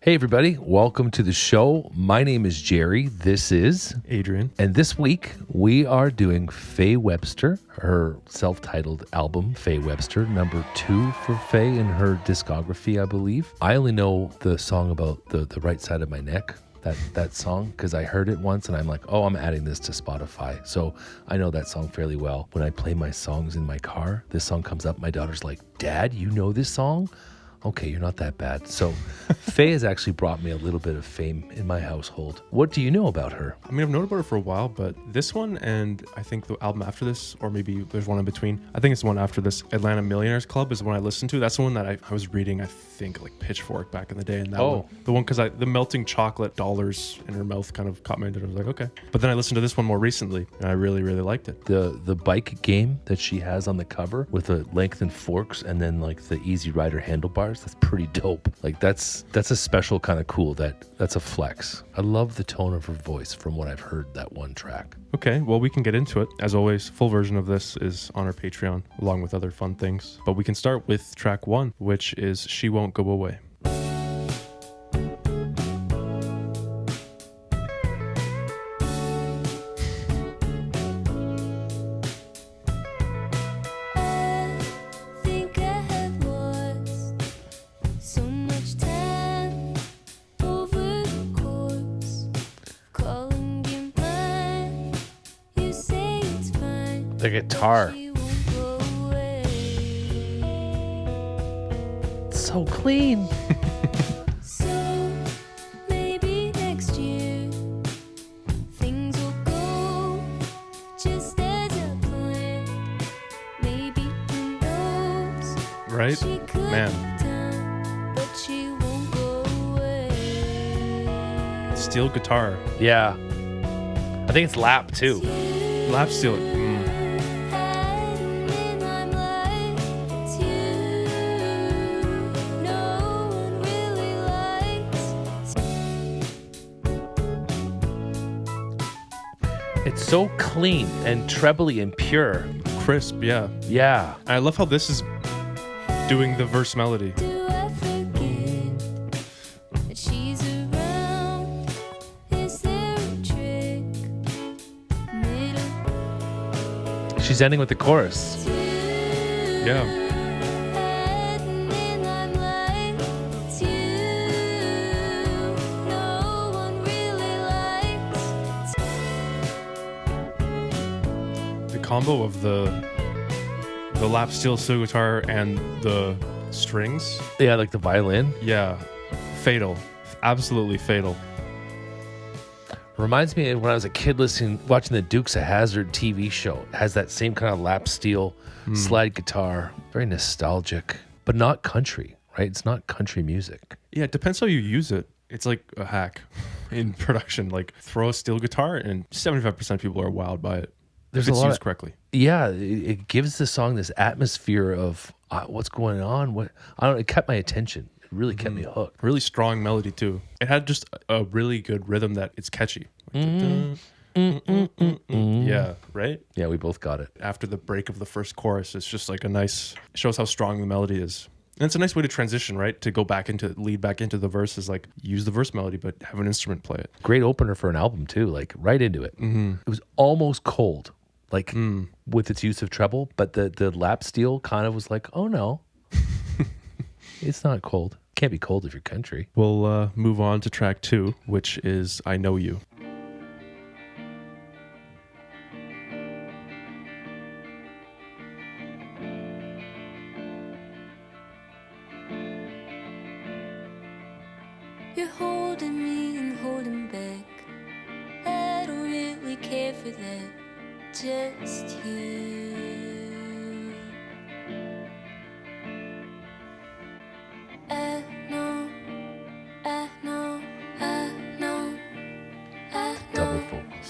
Hey, everybody. Welcome to the show. My name is Jerry. This is Adrian. And this week, we are doing Faye Webster, her self-titled album, Faye Webster, number 2 for Faye in her discography, I believe. I only know the song about the right side of my neck, that song, because I heard it once and I'm like, oh, I'm adding this to Spotify. So I know that song fairly well. When I play my songs in my car, this song comes up. My daughter's like, Dad, you know this song? Okay, you're not that bad. So Faye has actually brought me a little bit of fame in my household. What do you know about her? I mean, I've known about her for a while, but this one and I think the album after this, or maybe there's one in between. I think it's the one after this, Atlanta Millionaires Club is the one I listened to. That's the one that I was reading, I think, like Pitchfork back in the day. And that one, the one, because the melting chocolate dollars in her mouth kind of caught my attention. I was like, okay. But then I listened to this one more recently and I really, really liked it. The bike game that she has on the cover with the lengthened forks and then like the Easy Rider handlebars, that's pretty dope. Like that's a special kind of cool. That's a flex. I love the tone of her voice from what I've heard that one track. Okay, well, we can get into it. As always, full version of this is on our Patreon along with other fun things. But we can start with track 1, which is She Won't Go Away. The guitar. So clean. So maybe next year things will go just as I planned. Maybe who knows? Right? She could Man. done, but she won't go away. Steel guitar. Yeah. I think it's lap too. Lap steel. It's so clean and trebly and pure. Crisp, yeah. Yeah. I love how this is doing the verse melody. Do I forget that she's around? Is there a trick? She's ending with the chorus. Yeah. Combo of the lap steel guitar and the strings. Yeah, like the violin. Yeah. Fatal. Absolutely fatal. Reminds me of when I was a kid watching the Dukes of Hazzard TV show. It has that same kind of lap steel slide guitar. Very nostalgic, but not country, right? It's not country music. Yeah, it depends how you use it. It's like a hack in production. Like throw a steel guitar and 75% of people are wowed by it. There's if it's a lot used correctly. Yeah, it gives the song this atmosphere of what's going on. It kept my attention. It really kept me hooked. Really strong melody too. It had just a really good rhythm that it's catchy. Yeah, right? Yeah, we both got it. After the break of the first chorus, it's just like it shows how strong the melody is. And it's a nice way to transition, right? To go lead back into the verses, like use the verse melody, but have an instrument play it. Great opener for an album too, like right into it. Mm-hmm. It was almost cold. Like with its use of treble, but the lap steel kind of was like, oh no, it's not cold. Can't be cold if you're country. We'll move on to track 2, which is I Know You. You're holding me and holding back. I don't really care for that. Just you. I know. Double vocals.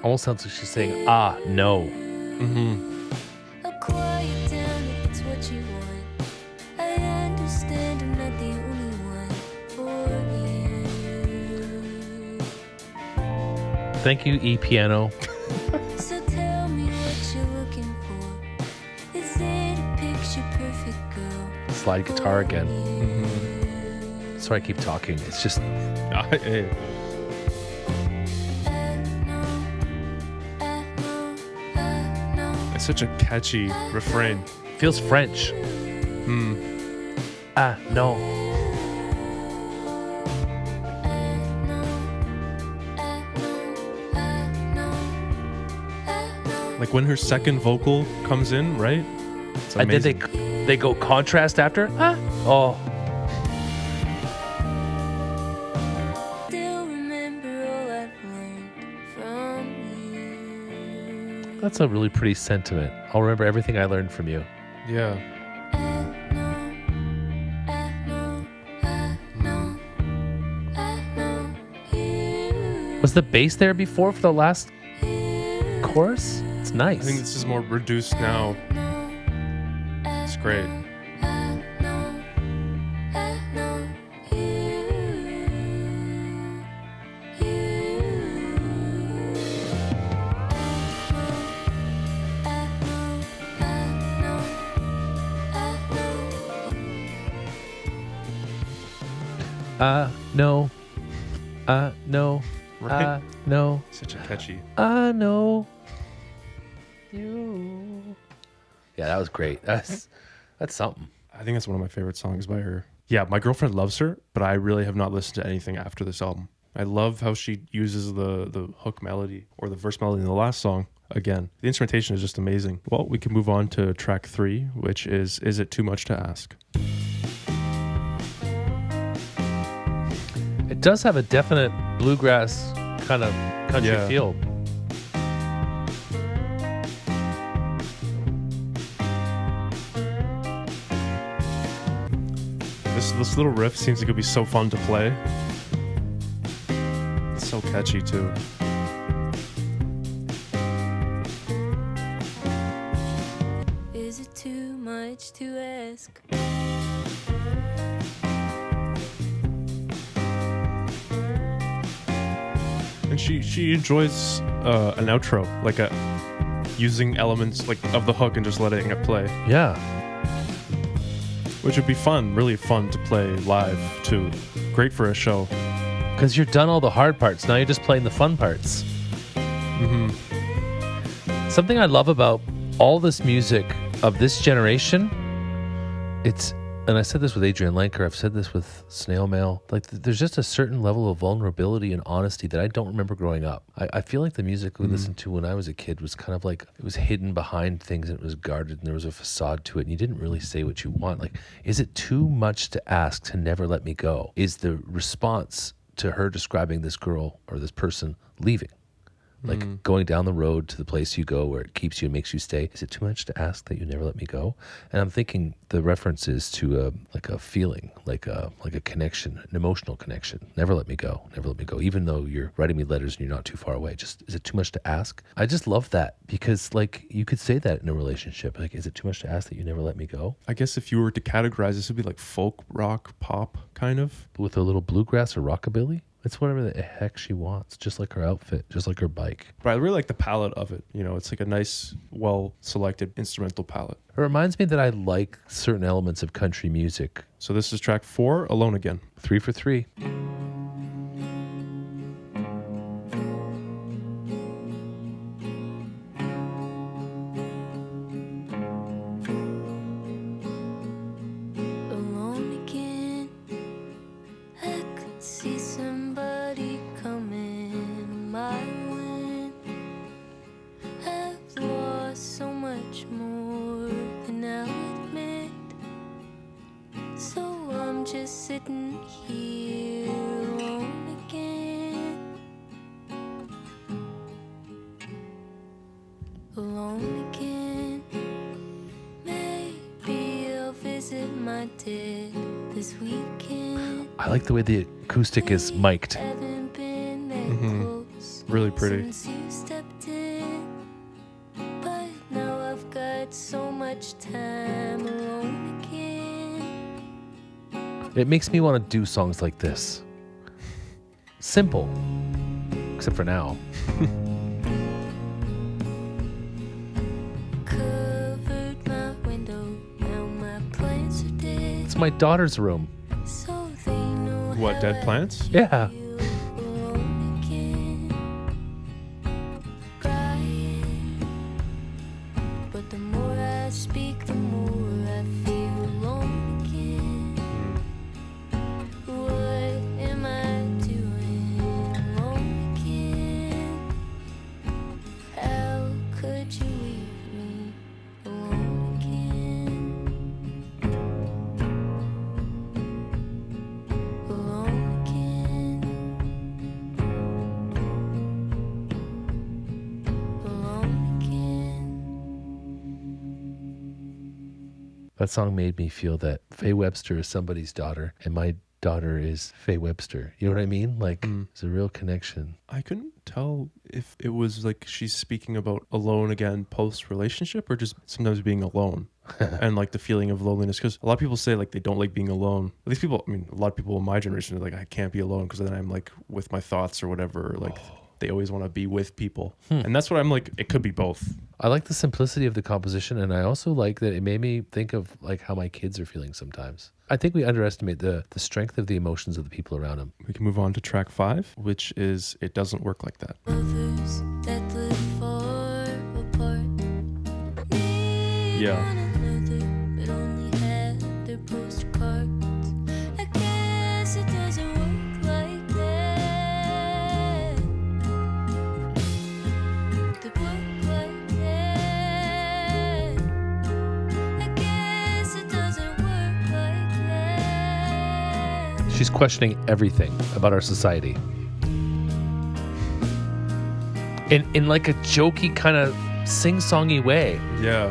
Almost sounds like she's saying, no. Mm-hmm. I'll quiet down if it's what you want. I understand I'm not the only one for you. Thank you, e-piano. So tell me what you're looking for. Is it a picture perfect girl? Slide guitar again. Mm-hmm. Sorry, I keep talking. It's just Hey. It's such a catchy refrain. feels French. Ah, no. Like when her second vocal comes in, right? It's And then amazing. they go contrast after. Ah. Oh, Still remember all I've learned from you. that's a really pretty sentiment. I'll remember everything I learned from you. Yeah. Was the bass there before for the last chorus? It's I nice. think this is more reduced now. It's great. No. No. Right? No. Such a catchy. Know you. Yeah, that was great. That's something. I think that's one of my favorite songs by her. Yeah, my girlfriend loves her, but I really have not listened to anything after this album. I love how she uses the hook melody or the verse melody in the last song. Again, the instrumentation is just amazing. Well, we can move on to track 3, which is It Too Much to Ask? It does have a definite bluegrass kind of country Yeah. feel. This little riff seems like it would be so fun to play. It's so catchy too. Is it too much to ask? And she enjoys an outro, like using elements like of the hook and just letting it play, Yeah. which would be fun, really fun to play live too. Great for a show. Because you're done all the hard parts. Now you're just playing the fun parts. Something I love about all this music of this generation, and I said this with Adrian Lenker, I've said this with Snail Mail, like there's just a certain level of vulnerability and honesty that I don't remember growing up. I feel like the music we listened to when I was a kid was kind of like, it was hidden behind things and it was guarded and there was a facade to it and you didn't really say what you want. Like, is it too much to ask to never let me go? Is the response to her describing this girl or this person leaving? Like going down the road to the place you go where it keeps you and makes you stay. Is it too much to ask that you never let me go? And I'm thinking the reference is to like a feeling, like a connection, an emotional connection. Never let me go. Never let me go. Even though you're writing me letters and you're not too far away. Just, is it too much to ask? I just love that because like you could say that in a relationship. Like, is it too much to ask that you never let me go? I guess if you were to categorize this, would be like folk, rock, pop, kind of. With a little bluegrass or rockabilly? It's whatever the heck she wants, just like her outfit, just like her bike. But I really like the palette of it. You know, it's like a nice, well-selected instrumental palette. It reminds me that I like certain elements of country music. So this is track 4, Alone Again. 3 for 3. Alone again. I could see somebody coming my way. I've lost so much more than I'll admit. So I'm just sitting here alone again. Alone again. Maybe I'll visit my dad this weekend. I like the way the acoustic is mic'd. Haven't been that close Really pretty. since you stepped in. But now I've got so much time alone again. It makes me want to do songs like this. Simple. except for now. Covered my window, now my plants are dead. It's my daughter's room. So they know What, how dead I plants? Yeah. feel alone again. Crying. But the more I speak, the more I feel alone again. What am I doing alone again? How could you leave me alone again? Alone again. Alone again. That song made me feel that Faye Webster is somebody's daughter and my daughter is Faye Webster. You know what I mean? Like, it's a real connection. I couldn't tell if it was like she's speaking about alone again post relationship or just sometimes being alone and like the feeling of loneliness. Because a lot of people say like they don't like being alone. At least people, I mean, a lot of people in my generation are like, I can't be alone because then I'm like with my thoughts or whatever. Or, like they always want to be with people. And that's what I'm like, it could be both. I like the simplicity of the composition, and I also like that it made me think of like how my kids are feeling sometimes. I think we underestimate the strength of the emotions of the people around them. We can move on to track 5, which is It Doesn't Work Like That. Lovers that live far apart. Yeah. One another, but only had their postcards. I guess it doesn't work like that. The work like that. I guess it doesn't work like that. She's questioning everything about our society. In like a jokey kind of sing-songy way. Yeah.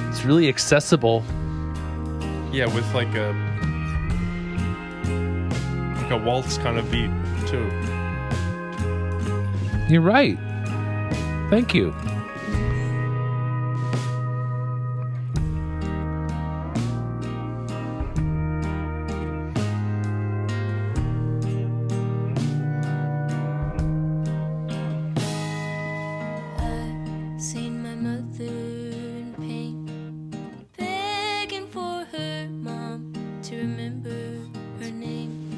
It's really accessible. Yeah, with like a waltz kind of beat too. You're right. Thank you. I've seen my mother in pain, begging for her mom to remember her name.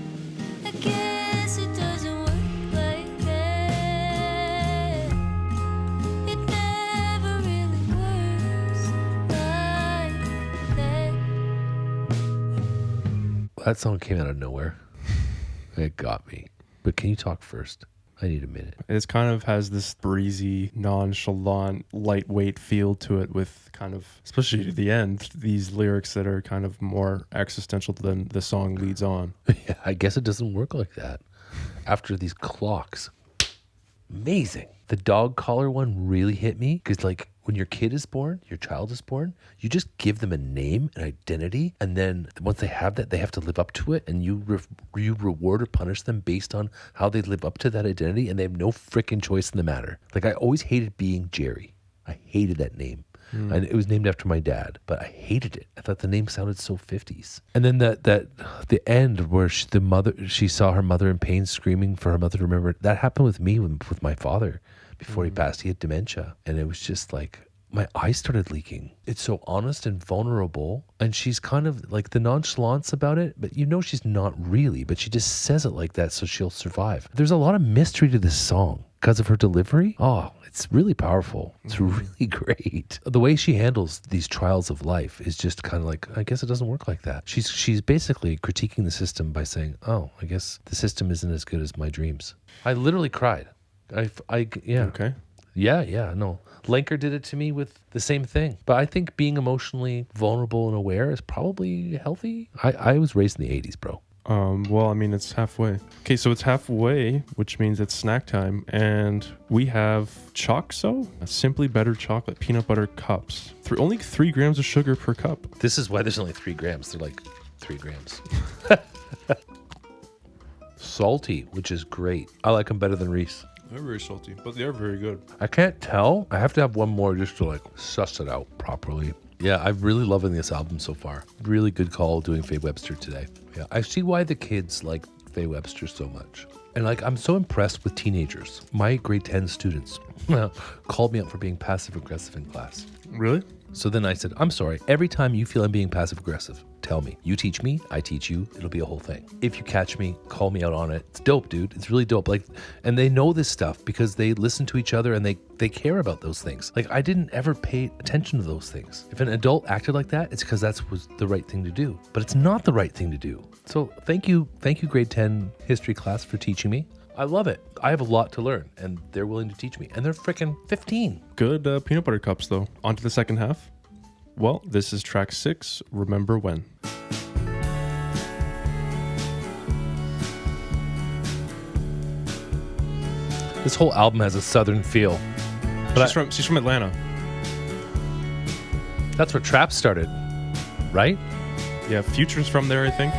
I guess it doesn't work like that. It never really works like that. That song came out of nowhere. It got me. But can you talk first? I need a minute. It kind of has this breezy, nonchalant, lightweight feel to it with kind of, especially to the end, these lyrics that are kind of more existential than the song leads on. Yeah, I guess it doesn't work like that. After these clocks. Amazing. The dog collar one really hit me because, like, when your kid is born, your child is born, you just give them a name, an identity, and then once they have that, they have to live up to it, and you reward or punish them based on how they live up to that identity, and they have no freaking choice in the matter. Like, I always hated being Jerry. I hated that name. And it was named after my dad, but I hated it. I thought the name sounded so 50s. And then the end where she saw her mother in pain, screaming for her mother to remember. That happened with me with my father before he passed. He had dementia, and it was just like my eyes started leaking. It's so honest and vulnerable, and she's kind of like the nonchalance about it, but you know she's not really, but she just says it like that so she'll survive. There's a lot of mystery to this song because of her delivery. Oh, it's really powerful. It's really great. The way she handles these trials of life is just kind of like, I guess it doesn't work like that. She's basically critiquing the system by saying, oh, I guess the system isn't as good as my dreams. I literally cried. Yeah. Okay. Yeah, no. Lenker did it to me with the same thing. But I think being emotionally vulnerable and aware is probably healthy. I was raised in the 80s, bro. Well, I mean, it's halfway. Okay, so it's halfway, which means it's snack time. And we have Choxo, Simply Better Chocolate Peanut Butter Cups. Only 3 grams of sugar per cup. This is why there's only 3 grams. They're like 3 grams. Salty, which is great. I like them better than Reese. They're very salty, but they're very good. I can't tell. I have to have one more just to like suss it out properly. Yeah, I'm really loving this album so far. Really good call doing Faye Webster today. Yeah, I see why the kids like Faye Webster so much. And like, I'm so impressed with teenagers. My grade 10 students called me up for being passive aggressive in class. Really? So then I said, I'm sorry, every time you feel I'm being passive aggressive, tell me. You teach me, I teach you, it'll be a whole thing. If you catch me, call me out on it. It's dope, dude. It's really dope. Like, and they know this stuff because they listen to each other and they care about those things. Like, I didn't ever pay attention to those things. If an adult acted like that, it's because that was the right thing to do. But it's not the right thing to do. So thank you grade 10 history class for teaching me. I love it. I have a lot to learn, and they're willing to teach me. And they're freaking 15. Good peanut butter cups, though. On to the second half. Well, this is track 6, Remember When. This whole album has a southern feel. But She's from Atlanta. That's where trap started, right? Yeah, Future's from there, I think.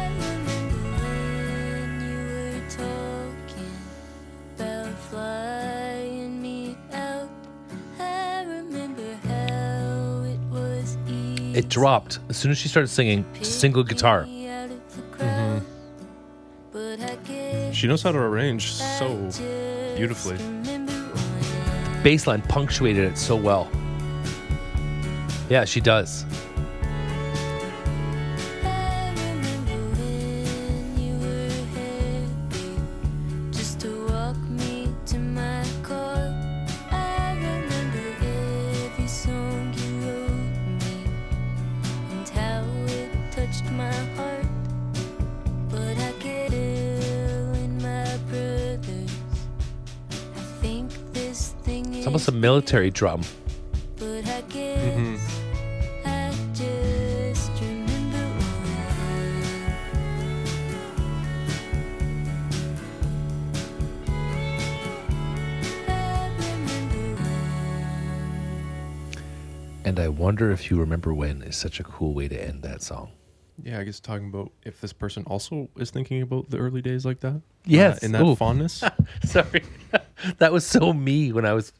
It dropped as soon as she started singing single guitar. Mm-hmm. She knows how to arrange so beautifully. Bassline punctuated it so well. Yeah, she does. It's almost a military drum. Mm-hmm. And I wonder if you remember when is such a cool way to end that song. Yeah, I guess talking about if this person also is thinking about the early days like that. Yes. In that Ooh. fondness. Sorry. That was so me when I was,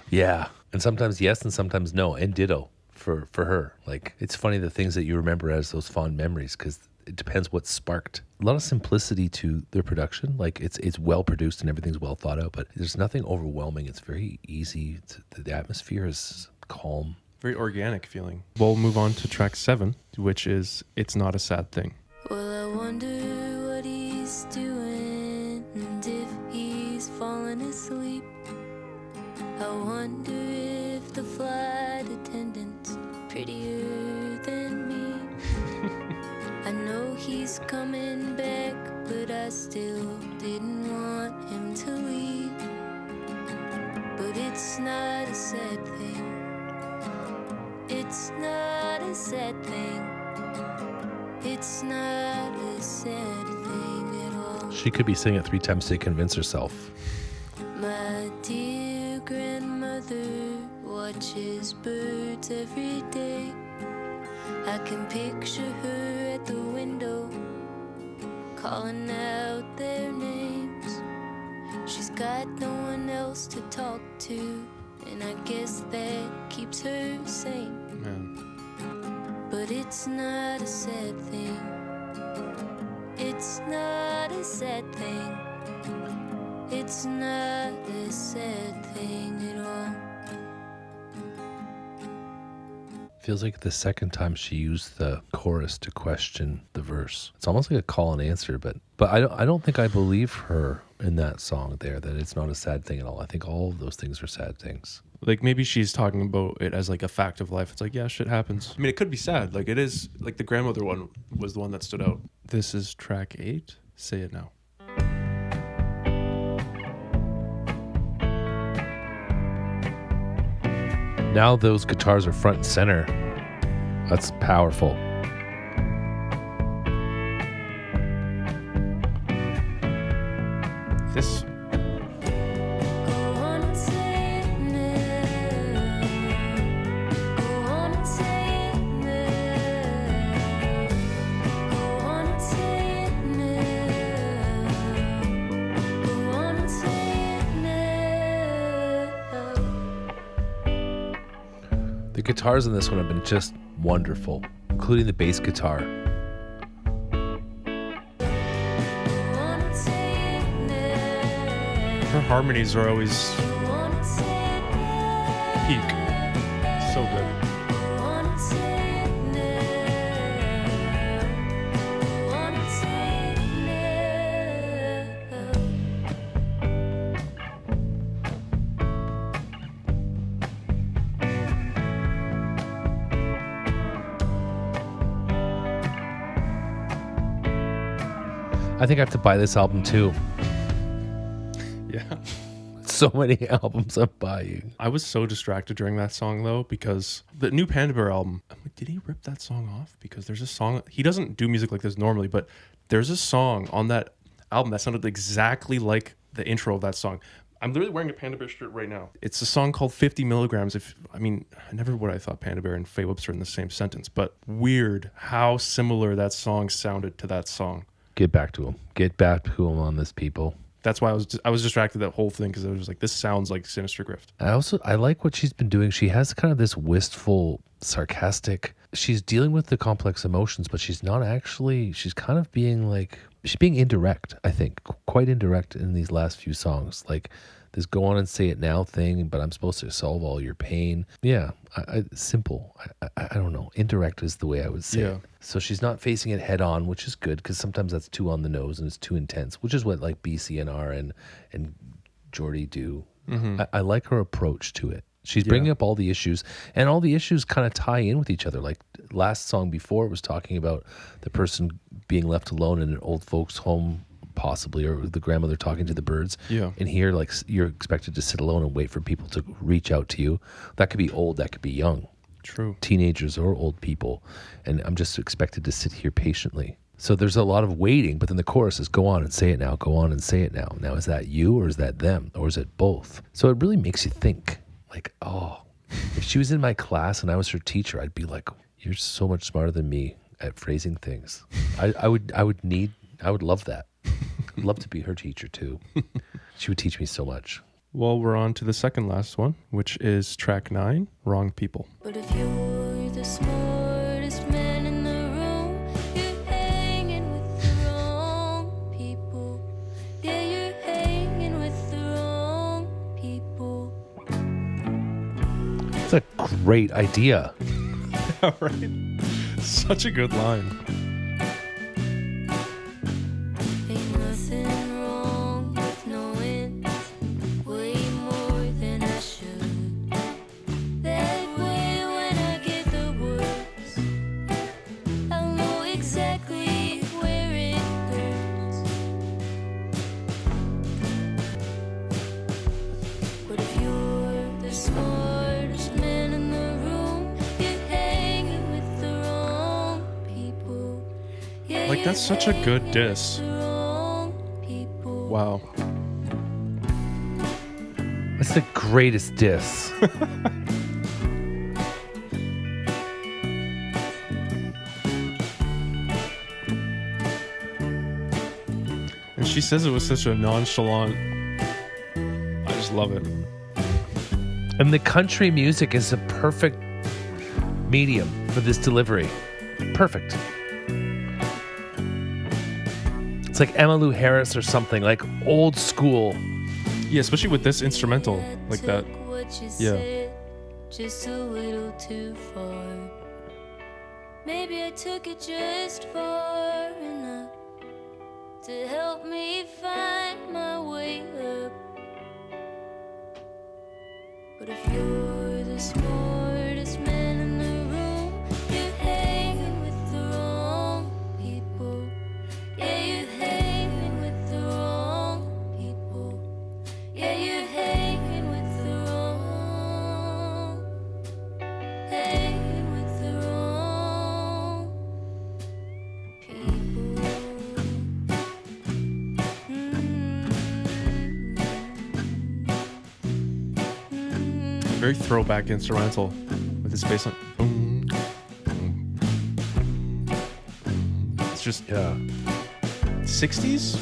yeah. And sometimes yes and sometimes no. And ditto for her. Like, it's funny the things that you remember as those fond memories because it depends what sparked. A lot of simplicity to their production. Like, it's well produced and everything's well thought out, but there's nothing overwhelming. It's very easy. The atmosphere is calm. Very organic feeling. We'll move on to track 7, which is It's Not a Sad Thing. Well, I wonder what he's doing and if he's fallen asleep. I wonder if the flight attendant's prettier than me. I know he's coming back, but I still didn't want him to leave. But it's not a sad thing. It's not a sad thing. It's not a sad thing at all. She could be saying it 3 times to convince herself. My dear grandmother watches birds every day. I can picture her at the window calling out their names. She's got no one else to talk to, and I guess that keeps her sane. Man. But it's not a sad thing. It's not a sad thing. It's not a sad thing at all. Feels like the second time she used the chorus to question the verse. It's almost like a call and answer, but I don't think I believe her in that song there, that it's not a sad thing at all. I think all of those things are sad things. Like, maybe she's talking about it as like a fact of life. It's like, yeah, shit happens. I mean, it could be sad. Like, it is, like the grandmother one was the one that stood out. This is track 8. Say It Now. Now those guitars are front and center. That's powerful. This, Go on and say it now. Go on and say it now. Go on and say it now. Go on and say it now. The guitars in this one have been just wonderful, including the bass guitar. Go on and say it now. Her harmonies are always peak. So good. I think I have to buy this album too. Yeah. So many albums I'm buying. I was so distracted during that song though, because the new Panda Bear album, I'm like, did he rip that song off? Because there's a song, he doesn't do music like this normally, but there's a song on that album that sounded exactly like the intro of that song. I'm literally wearing a Panda Bear shirt right now. It's a song called 50 Milligrams. I never would I thought Panda Bear and Faye Webster in the same sentence, but weird how similar that song sounded to that song. Get back to him. Get back to him on this, people. That's why I was distracted that whole thing, because I was just like, this sounds like Sinister Grift. I like what she's been doing. She has kind of this wistful, sarcastic. She's dealing with the complex emotions, but she's not actually. She's kind of being like, she's being indirect. I think quite indirect in these last few songs. Like this "go on and say it now" thing, but I'm supposed to solve all your pain. Yeah, simple. I don't know. Indirect is the way I would say it. So she's not facing it head on, which is good, because sometimes that's too on the nose and it's too intense, which is what like BCNR and Jordy do. Mm-hmm. I like her approach to it. She's bringing up all the issues, and all the issues kind of tie in with each other. Like last song before was talking about the person being left alone in an old folks home, possibly, or the grandmother talking to the birds. Yeah. And here, like, you're expected to sit alone and wait for people to reach out to you. That could be old, that could be young. True. Teenagers or old people. And I'm just expected to sit here patiently. So there's a lot of waiting, but then the chorus is "go on and say it now, go on and say it now." Now, is that you, or is that them, or is it both? So it really makes you think, like, oh, if she was in my class and I was her teacher, I'd be like, you're so much smarter than me at phrasing things. I would love that. I'd love to be her teacher too. She would teach me so much. Well, we're on to the second last one, which is track 9, Wrong People. But if you're the smartest man in the room, you're hanging with the wrong people. Yeah, you're hanging with the wrong people. That's a great idea. Yeah, right? Such a good line. Like, that's such a good diss. Wow. That's the greatest diss. And she says it with such a nonchalant. I just love it. And the country music is a perfect medium for this delivery. Perfect. It's like Emmylou Harris or something, like old school. Yeah, especially with this instrumental like that. Yeah. Just a little too far. Maybe I took it just far enough to help me find my way up. But if you're the smartest man in the room, you're hanging with the wrong people. Yeah, you're hanging with the wrong people. Yeah, you're hanging with the wrong. Hanging with the wrong people. Very throwback instrumental with his bass line. Boom, boom, boom. It's just 60s?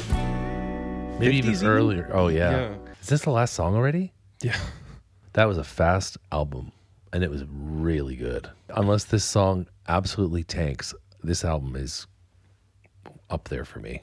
Maybe even 50s earlier. Oh, yeah. Is this the last song already? Yeah. That was a fast album, and it was really good. Unless this song absolutely tanks, this album is up there for me.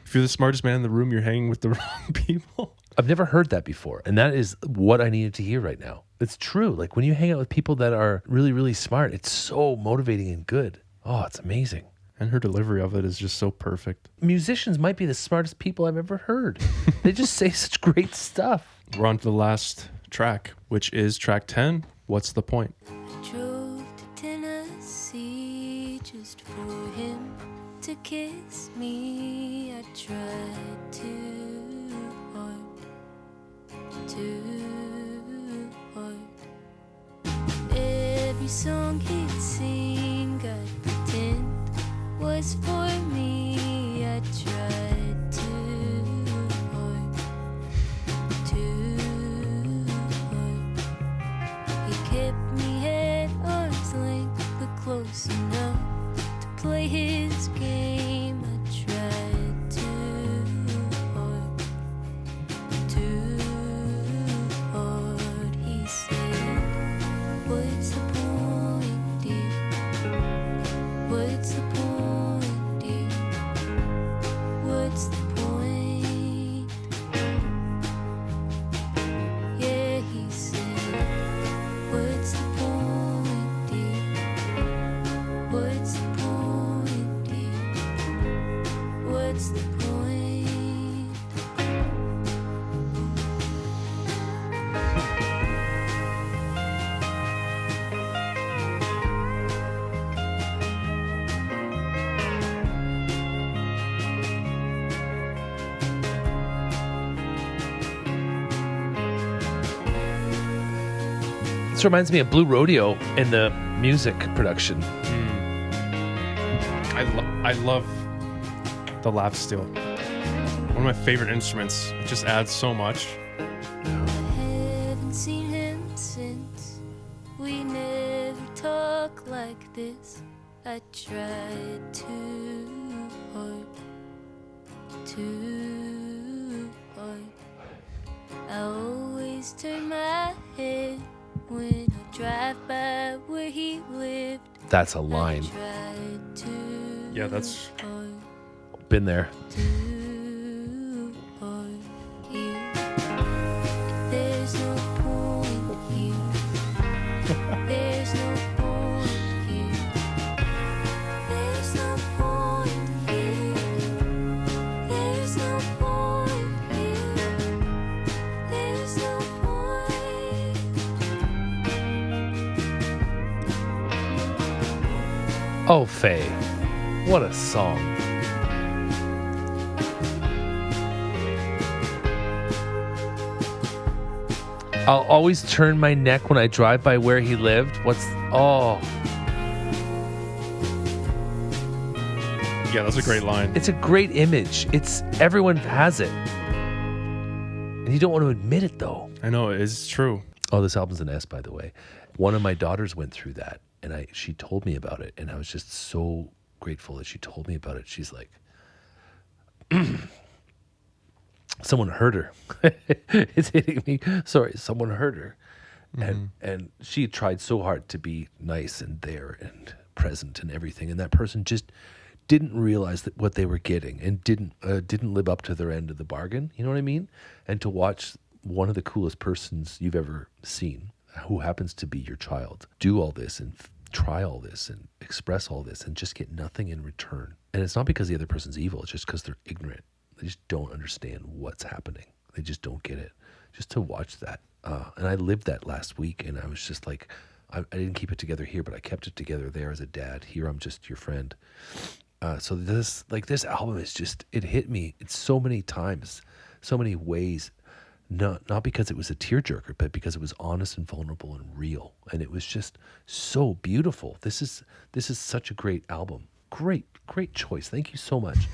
If you're the smartest man in the room, you're hanging with the wrong people. I've never heard that before. And that is what I needed to hear right now. It's true. Like when you hang out with people that are really, really smart, it's so motivating and good. Oh, it's amazing. And her delivery of it is just so perfect. Musicians might be the smartest people I've ever heard. They just say such great stuff. We're on to the last track, which is track 10. What's the point? I drove to Tennessee just for him to kiss me. I tried too hard. Every song he'd sing, I'd pretend was for me. I tried too hard. He kept me at arm's length, but close enough to play his game. I tried too hard. He said, "What's the point, dear? What's the point, dear? What's the point?" Yeah, he said, "What's the point, dear? What's the point, dear? What's the point?" This reminds me of Blue Rodeo and the music production. I love the lap steel. One of my favorite instruments. It just adds so much. I haven't seen him since. We never talk like this. I tried too hard. I always turn my head when I drive by where he lived. That's a line. I tried too Yeah, that's hard. Been there. Too hard here. There's no point here. There's no point here. There's no point here. There's no point here. There's no point. Oh, Faye. What a song. I'll always turn my neck when I drive by where he lived. Yeah, that's a great line. It's a great image. Everyone has it. And you don't want to admit it though. I know, it is true. Oh, this album's an S, by the way. One of my daughters went through that, and she told me about it, and I was just so grateful that she told me about it. She's like, someone hurt her. It's hitting me. Sorry, someone hurt her. Mm-hmm. And she tried so hard to be nice and there and present and everything, and that person just didn't realize that what they were getting and didn't live up to their end of the bargain. You know what I mean? And to watch one of the coolest persons you've ever seen, who happens to be your child, do all this and try all this and express all this and just get nothing in return. And it's not because the other person's evil. It's just because they're ignorant. They just don't understand what's happening. They just don't get it. Just to watch that. And I lived that last week, and I was just like, I didn't keep it together here, but I kept it together there as a dad. Here I'm just your friend. So this album is just, it hit me in so many times, so many ways. Not because it was a tearjerker, but because it was honest and vulnerable and real. And it was just so beautiful. This is such a great album. Great choice. Thank you so much.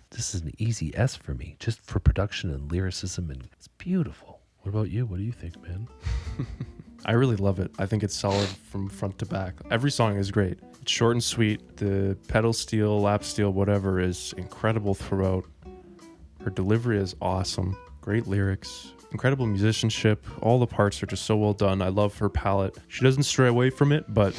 This is an easy S for me, just for production and lyricism, and it's beautiful. What about you? What do you think, man? I really love it. I think it's solid from front to back. Every song is great. It's short and sweet. The pedal steel, lap steel, whatever is incredible throughout. Her delivery is awesome. Great lyrics, incredible musicianship. All the parts are just so well done. I love her palette. She doesn't stray away from it, but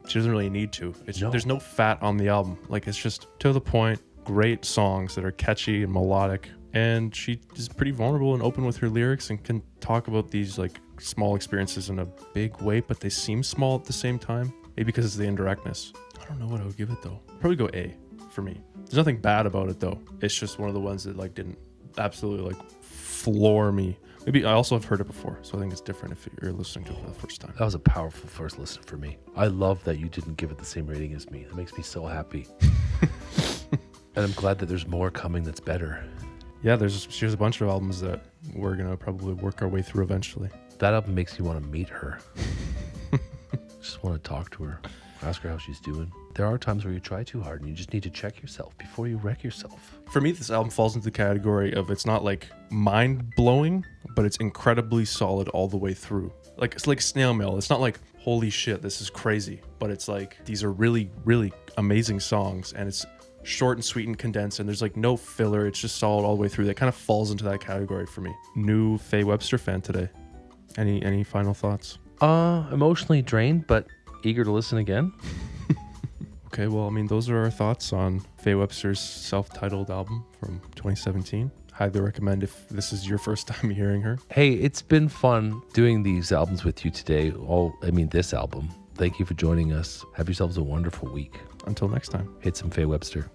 she doesn't really need to. There's no fat on the album. Like, it's just to the point. Great songs that are catchy and melodic. And she is pretty vulnerable and open with her lyrics and can talk about these like small experiences in a big way, but they seem small at the same time. Maybe because it's the indirectness. I don't know what I would give it though. Probably go A for me. There's nothing bad about it though. It's just one of the ones that like didn't absolutely like floor me. Maybe I also have heard it before, so I think it's different if you're listening to it for the first time. That was a powerful first listen for me. I love that you didn't give it the same rating as me. That makes me so happy. And I'm glad that there's more coming that's better. Yeah, she's a bunch of albums that we're going to probably work our way through eventually. That album makes me want to meet her. Just want to talk to her, ask her how she's doing. There are times where you try too hard and you just need to check yourself before you wreck yourself. For me, this album falls into the category of it's not like mind-blowing, but it's incredibly solid all the way through. Like it's like snail mail. It's not like, holy shit, this is crazy. But it's like, these are really, really amazing songs, and it's short and sweet and condensed, and there's like no filler. It's just solid all the way through. That kind of falls into that category for me. New Faye Webster fan today. Any final thoughts? Emotionally drained, but eager to listen again. Okay, well, I mean, those are our thoughts on Faye Webster's self-titled album from 2017. Highly recommend if this is your first time hearing her. Hey, it's been fun doing these albums with you today. This album. Thank you for joining us. Have yourselves a wonderful week. Until next time. Hit some Faye Webster.